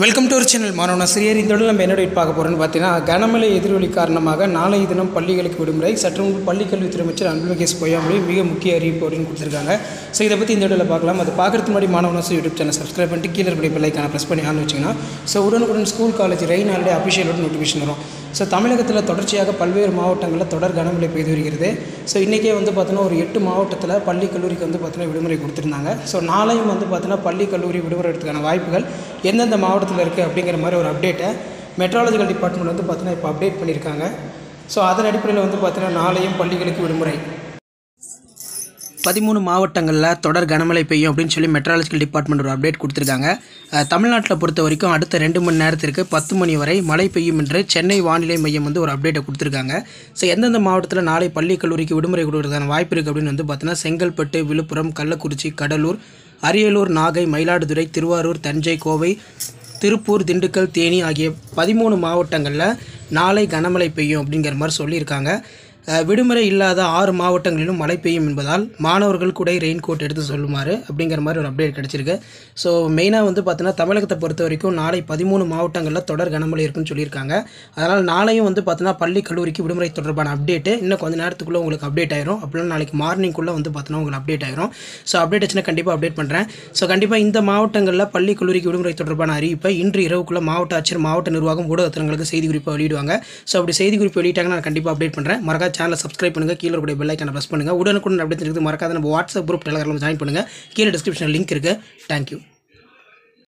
Welcome to our channel மாணவனாசிரியர். இந்த நம்ம என்ன டேட் பார்க்க போகிறோன்னு பார்த்தீங்கன்னா, கனமழை எதிரொலி காரணமாக நாளைய தினம் பள்ளிகளுக்கு விடுமுறை. சற்று முன்பு பள்ளிக்கல்வித்துறை அமைச்சர் அன்பழகன் பொய்யாமொழி மிக முக்கிய அறிவிப்பு அப்படின்னு கொடுத்துருக்காங்க. ஸோ இதை பற்றி இந்த வீடியோவில் பார்க்கலாம். அது பார்க்குறதுக்கு முன்னாடி மாணவனாசிரியர் யூடியூப் சேனல் சப்ஸ்கிரைப் பண்ணிட்டு கீழே இருக்கிற பெல்லைக்கான ப்ரெஸ் பண்ணி ஆன் வச்சிங்கன்னா உடனுக்குடன் school college rain holiday அஃபிஷியலோட notification வரும். ஸோ தமிழகத்தில் தொடர்ச்சியாக பல்வேறு மாவட்டங்களில் தொடர் கனமழை பெய்து வருகிறது. ஸோ இன்றைக்கே பார்த்தீங்கன்னா ஒரு 8 மாவட்டத்தில் பள்ளி கல்லூரிக்கு பார்த்தீங்கன்னா விடுமுறை கொடுத்துருந்தாங்க. ஸோ நாளையும் பார்த்தீங்கன்னா பள்ளி கல்லூரி விடுமுறை எடுத்துக்கான வாய்ப்புகள் எந்தெந்த மாவட்டத்தில் இருக்குது அப்படிங்கிற மாதிரி ஒரு அப்டேட்டை மெட்ராலஜிக்கல் டிபார்ட்மெண்ட் பார்த்தீங்கன்னா இப்போ அப்டேட் பண்ணியிருக்காங்க. ஸோ அதன் அடிப்படையில் பார்த்தீங்கன்னா நாளையும் பள்ளிகளுக்கு விடுமுறை. 13 மாவட்டங்களில் தொடர் கனமழை பெய்யும் அப்படின்னு சொல்லி மெட்ராலஜிக்கல் டிபார்ட்மெண்ட் ஒரு அப்டேட் கொடுத்துருக்காங்க. தமிழ்நாட்டில் பொறுத்த வரைக்கும் அடுத்த 2 மணி நேரத்திற்கு 10 மணி வரை மழை பெய்யும் என்று சென்னை வானிலை மையம் ஒரு அப்டேட்டை கொடுத்துருக்காங்க. ஸோ எந்தெந்த மாவட்டத்தில் நாளை பள்ளி கல்லூரிக்கு விடுமுறை கொடுக்கறதுக்கான வாய்ப்பு இருக்குது அப்படின்னு பார்த்தீங்கன்னா, செங்கல்பட்டு, விழுப்புரம், கள்ளக்குறிச்சி, கடலூர், அரியலூர், நாகை, மயிலாடுதுறை, திருவாரூர், தஞ்சை, கோவை, திருப்பூர், திண்டுக்கல், தேனி ஆகிய 13 மாவட்டங்களில் நாளை கனமழை பெய்யும் அப்படிங்கிற மாதிரி சொல்லியிருக்காங்க. விடுமுறை இல்லாத 6 மாவட்டங்களிலும் மழை பெய்யும் என்பதால் மாணவர்கள் கூட ரெயின் கோட் எடுத்து சொல்லுமாறு அப்படிங்கிற மாதிரி ஒரு அப்டேட் கிடச்சிருக்கு. ஸோ மெயினாக பார்த்தீங்கன்னா தமிழகத்தை பொறுத்த வரைக்கும் நாளை 13 மாவட்டங்களில் தொடர் கனமழை இருக்குன்னு சொல்லியிருக்காங்க. அதனால் நாளையும் பார்த்தீங்கன்னா பள்ளி கல்லூரிக்கு விடுமுறை தொடர்பான அப்டேட்டு இன்னும் கொஞ்சம் நேரத்துக்குள்ளே உங்களுக்கு அப்டேட் ஆயிரும். அப்படின்னா நாளைக்கு மார்னிங்குள்ளே பார்த்தீங்கன்னா உங்களுக்கு அப்டேட் ஆயிரும். ஸோ அப்டேட் ஆச்சுன்னா கண்டிப்பாக அப்டேட் பண்ணுறேன். ஸோ கண்டிப்பாக இந்த மாவட்டங்களில் பள்ளி கல்லூரிக்கு விடுமுறை தொடர்பான அறிவிப்பை இன்று இரவுக்குள்ளே மாவட்ட ஆட்சியர், மாவட்ட நிர்வாகம், ஊடகத்தினங்களுக்கு செய்தி குறிப்பை வெளியிடுவாங்க. ஸோ அப்படி செய்தி குறிப்பு வெளியிட்டாங்கன்னா நான் கண்டிப்பாக அப்டேட் பண்ணுறேன். மறக்காம சேனலை சப்ஸ்கிரைப் பண்ணுங்கள், கீழே இருக்கிற பெல் ஐக்கானை ப்ரெஸ் பண்ணுங்கள். உடனுக்குடன் அப்டேட் இருக்குது. மறக்காத நம்ம வாட்ஸ்அப் குரூப், டெலிகிராமில் ஜாயின் பண்ணுங்கள். கீழே டிஸ்கிரிப்ஷனில் லிங்க் இருக்குது. தேங்க்யூ.